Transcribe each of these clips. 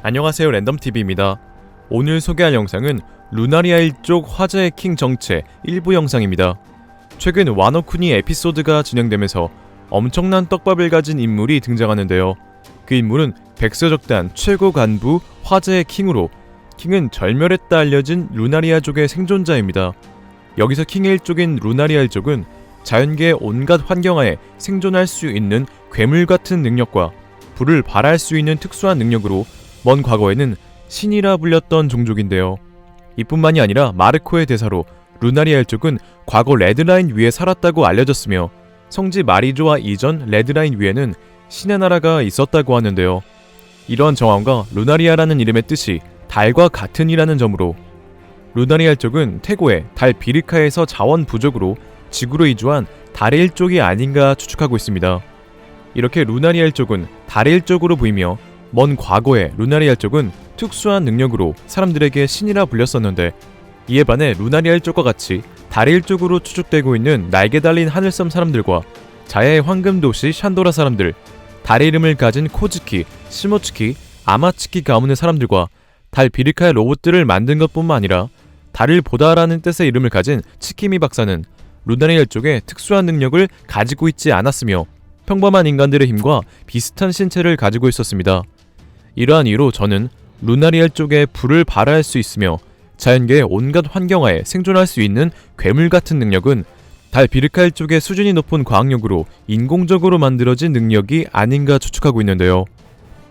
안녕하세요, 랜덤TV입니다. 오늘 소개할 영상은 루나리아 일족 화제의 킹 정체 일부 영상입니다. 최근 와노쿠니 에피소드가 진행되면서 엄청난 떡밥을 가진 인물이 등장하는데요. 그 인물은 백서적단 최고 간부 화제의 킹으로 킹은 절멸했다 알려진 루나리아족의 생존자입니다. 여기서 킹의 일족인 루나리아 일족은 자연계의 온갖 환경하에 생존할 수 있는 괴물 같은 능력과 불을 발할 수 있는 특수한 능력으로 먼 과거에는 신이라 불렸던 종족인데요. 이뿐만이 아니라 마르코의 대사로 루나리아 일족은 과거 레드라인 위에 살았다고 알려졌으며 성지 마리조아 이전 레드라인 위에는 신의 나라가 있었다고 하는데요. 이러한 정황과 루나리아라는 이름의 뜻이 달과 같은 이라는 점으로 루나리아 일족은 태고의 달 비르카에서 자원 부족으로 지구로 이주한 달의 일족이 아닌가 추측하고 있습니다. 이렇게 루나리아 일족은 달의 일족으로 보이며 먼 과거에 루나리아 일족은 특수한 능력으로 사람들에게 신이라 불렸었는데, 이에 반해 루나리아 일족과 같이 달의 일족으로 추측되고 있는 날개 달린 하늘섬 사람들과 자야의 황금도시 샨도라 사람들, 달의 이름을 가진 코즈키, 시모츠키, 아마츠키 가문의 사람들과 달 비르카의 로봇들을 만든 것뿐만 아니라 달을 보다라는 뜻의 이름을 가진 치키미 박사는 루나리아 일족의 특수한 능력을 가지고 있지 않았으며 평범한 인간들의 힘과 비슷한 신체를 가지고 있었습니다. 이러한 이유로 저는 루나리아 일족의 불을 발할 수 있으며 자연계의 온갖 환경하에 생존할 수 있는 괴물 같은 능력은 달 비르카 일족의 수준이 높은 과학력으로 인공적으로 만들어진 능력이 아닌가 추측하고 있는데요.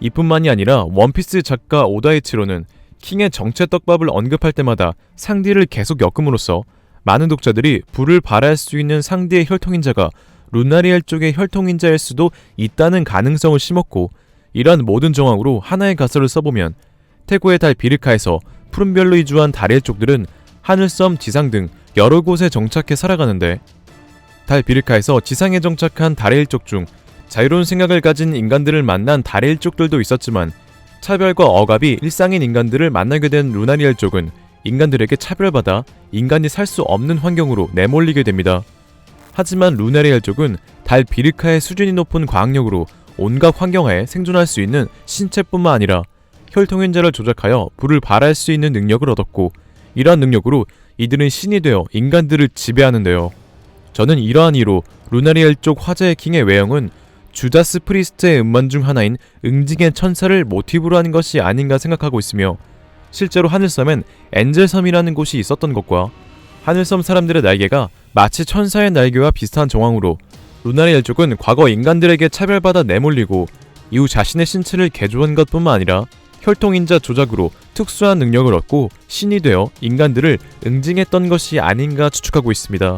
이뿐만이 아니라 원피스 작가 오다이치로는 킹의 정체 떡밥을 언급할 때마다 상디를 계속 엮음으로써 많은 독자들이 불을 발할 수 있는 상디의 혈통인자가 루나리아 일족의 혈통인자일 수도 있다는 가능성을 심었고, 이러한 모든 정황으로 하나의 가설을 써보면 태고의 달 비르카에서 푸른별로 이주한 달의 일족들은 하늘섬, 지상 등 여러 곳에 정착해 살아가는데, 달 비르카에서 지상에 정착한 달의 일족 중 자유로운 생각을 가진 인간들을 만난 달의 일족들도 있었지만 차별과 억압이 일상인 인간들을 만나게 된 루나리아 일족은 인간들에게 차별받아 인간이 살 수 없는 환경으로 내몰리게 됩니다. 하지만 루나리아 일족은 달 비르카의 수준이 높은 과학력으로 온갖 환경하에 생존할 수 있는 신체뿐만 아니라 혈통인자를 조작하여 불을 발할 수 있는 능력을 얻었고, 이러한 능력으로 이들은 신이 되어 인간들을 지배하는데요. 저는 이러한 이유로 루나리아 일족 화제의 킹의 외형은 주다스 프리스트의 음반 중 하나인 응징의 천사를 모티브로 한 것이 아닌가 생각하고 있으며, 실제로 하늘섬엔 엔젤섬이라는 곳이 있었던 것과 하늘섬 사람들의 날개가 마치 천사의 날개와 비슷한 정황으로 루나리아 일족은 과거 인간들에게 차별받아 내몰리고 이후 자신의 신체를 개조한 것뿐만 아니라 혈통인자 조작으로 특수한 능력을 얻고 신이 되어 인간들을 응징했던 것이 아닌가 추측하고 있습니다.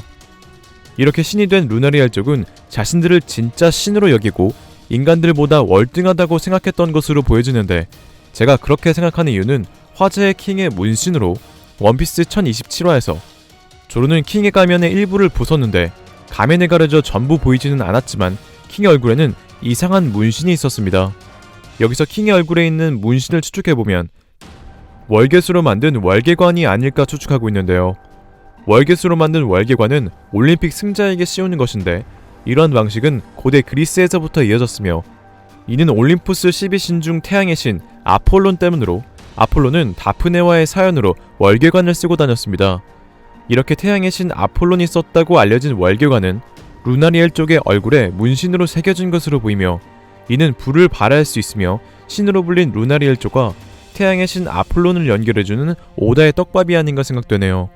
이렇게 신이 된 루나리아 일족은 자신들을 진짜 신으로 여기고 인간들보다 월등하다고 생각했던 것으로 보여지는데, 제가 그렇게 생각하는 이유는 화제의 킹의 문신으로 원피스 1027화에서 조로는 킹의 가면의 일부를 부쉈는데 가면에 가려져 전부 보이지는 않았지만 킹의 얼굴에는 이상한 문신이 있었습니다. 여기서 킹의 얼굴에 있는 문신을 추측해보면 월계수로 만든 월계관이 아닐까 추측하고 있는데요. 월계수로 만든 월계관은 올림픽 승자에게 씌우는 것인데, 이러한 방식은 고대 그리스에서부터 이어졌으며 이는 올림푸스 12신 중 태양의 신 아폴론 때문으로 아폴론은 다프네와의 사연으로 월계관을 쓰고 다녔습니다. 이렇게 태양의 신 아폴론이 썼다고 알려진 월계관은 루나리아 일족의 얼굴에 문신으로 새겨진 것으로 보이며, 이는 불을 발할 수 있으며 신으로 불린 루나리아 일족과 태양의 신 아폴론을 연결해주는 오다의 떡밥이 아닌가 생각되네요.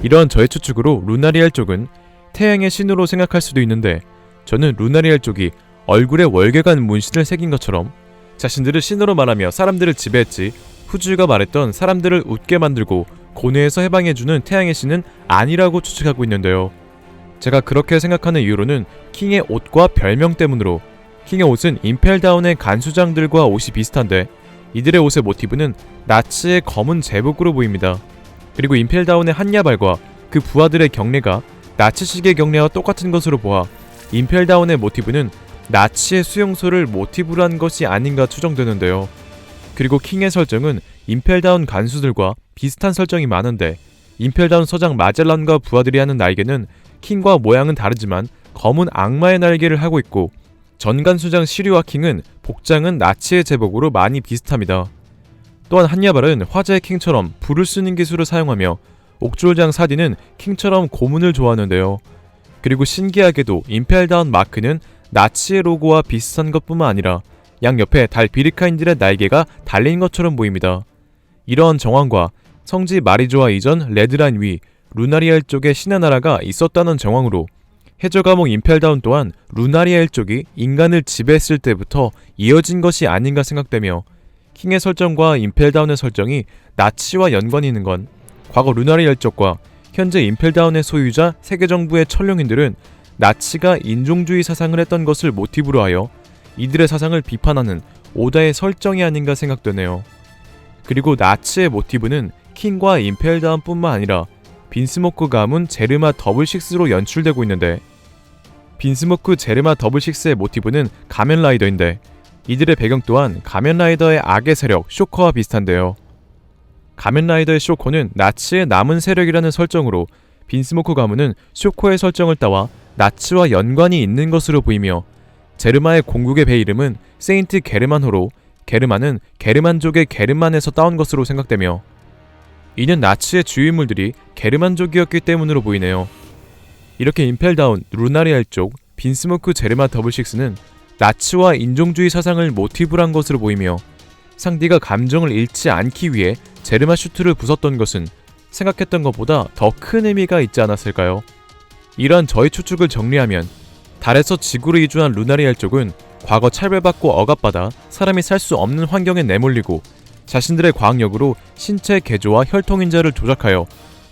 이러한 저의 추측으로 루나리아 일족은 태양의 신으로 생각할 수도 있는데, 저는 루나리아 일족이 얼굴에 월계관 문신을 새긴 것처럼 자신들을 신으로 말하며 사람들을 지배했지, 후주가 말했던 사람들을 웃게 만들고 고뇌에서 해방해주는 태양의 신은 아니라고 추측하고 있는데요. 제가 그렇게 생각하는 이유로는 킹의 옷과 별명 때문으로, 킹의 옷은 임펠다운의 간수장들과 옷이 비슷한데 이들의 옷의 모티브는 나치의 검은 제복으로 보입니다. 그리고 임펠다운의 한야발과 그 부하들의 경례가 나치식의 경례와 똑같은 것으로 보아 임펠다운의 모티브는 나치의 수용소를 모티브로 한 것이 아닌가 추정되는데요. 그리고 킹의 설정은 임펠다운 간수들과 비슷한 설정이 많은데, 임펠다운 서장 마젤란과 부하들이 하는 날개는 킹과 모양은 다르지만 검은 악마의 날개를 하고 있고, 전간수장 시류와 킹은 복장은 나치의 제복으로 많이 비슷합니다. 또한 한야발은 화제의 킹처럼 불을 쓰는 기술을 사용하며 옥졸장 사디는 킹처럼 고문을 좋아하는데요. 그리고 신기하게도 임펠다운 마크는 나치의 로고와 비슷한 것뿐만 아니라 양옆에 달 비리카인들의 날개가 달린 것처럼 보입니다. 이러한 정황과 성지 마리조아 이전 레드라인 위 루나리아 일족의 신의 나라가 있었다는 정황으로 해저 감옥 임펠다운 또한 루나리아 일족이 인간을 지배했을 때부터 이어진 것이 아닌가 생각되며 킹의 설정과 임펠다운의 설정이 나치와 연관이 있는 건 과거 루나리아 일족과 현재 임펠다운의 소유자 세계정부의 천룡인들은 나치가 인종주의 사상을 했던 것을 모티브로 하여 이들의 사상을 비판하는 오다의 설정이 아닌가 생각되네요. 그리고 나치의 모티브는 킹과 임펠다운뿐만 아니라 빈스모크 가문 제르마 더블식스로 연출되고 있는데 빈스모크 제르마 더블식스의 모티브는 가면라이더인데 이들의 배경 또한 가면라이더의 악의 세력 쇼커와 비슷한데요. 가면라이더의 쇼커는 나치의 남은 세력이라는 설정으로 빈스모크 가문은 쇼커의 설정을 따와 나치와 연관이 있는 것으로 보이며 제르마의 공국의 배 이름은 세인트 게르만호로 게르만은 게르만족의 게르만에서 따온 것으로 생각되며 이는 나치의 주인물들이 게르만족이었기 때문으로 보이네요. 이렇게 임펠다운, 루나리아 일족, 빈스모크 제르마 더블식스는 나치와 인종주의 사상을 모티브로 한 것으로 보이며 상디가 감정을 잃지 않기 위해 제르마 슈트를 부쉈던 것은 생각했던 것보다 더 큰 의미가 있지 않았을까요? 이러한 저희 추측을 정리하면 달에서 지구로 이주한 루나리아 일족은 과거 차별받고 억압받아 사람이 살 수 없는 환경에 내몰리고 자신들의 과학력으로 신체 개조와 혈통인자를 조작하여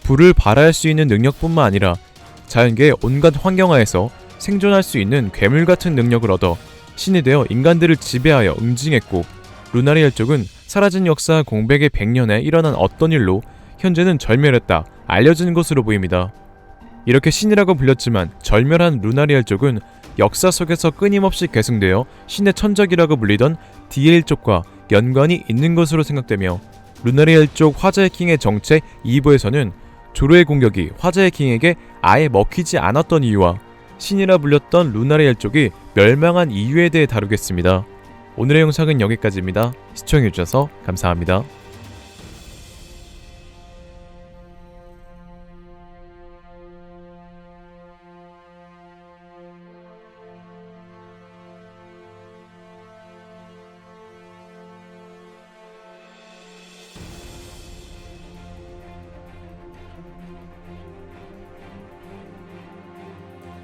불을 발화할 수 있는 능력뿐만 아니라 자연계의 온갖 환경하에서 생존할 수 있는 괴물같은 능력을 얻어 신이 되어 인간들을 지배하여 응징했고 루나리아 일족은 사라진 역사 공백의 100년에 일어난 어떤 일로 현재는 절멸했다 알려진 것으로 보입니다. 이렇게 신이라고 불렸지만 절멸한 루나리아 일족은 역사 속에서 끊임없이 계승되어 신의 천적이라고 불리던 디에 일족과 연관이 있는 것으로 생각되며 루나리아 일족 화자의 킹의 정체 2부에서는 조르의 공격이 화자의 킹에게 아예 먹히지 않았던 이유와 신이라 불렸던 루나리아 일족이 멸망한 이유에 대해 다루겠습니다. 오늘의 영상은 여기까지입니다. 시청해주셔서 감사합니다.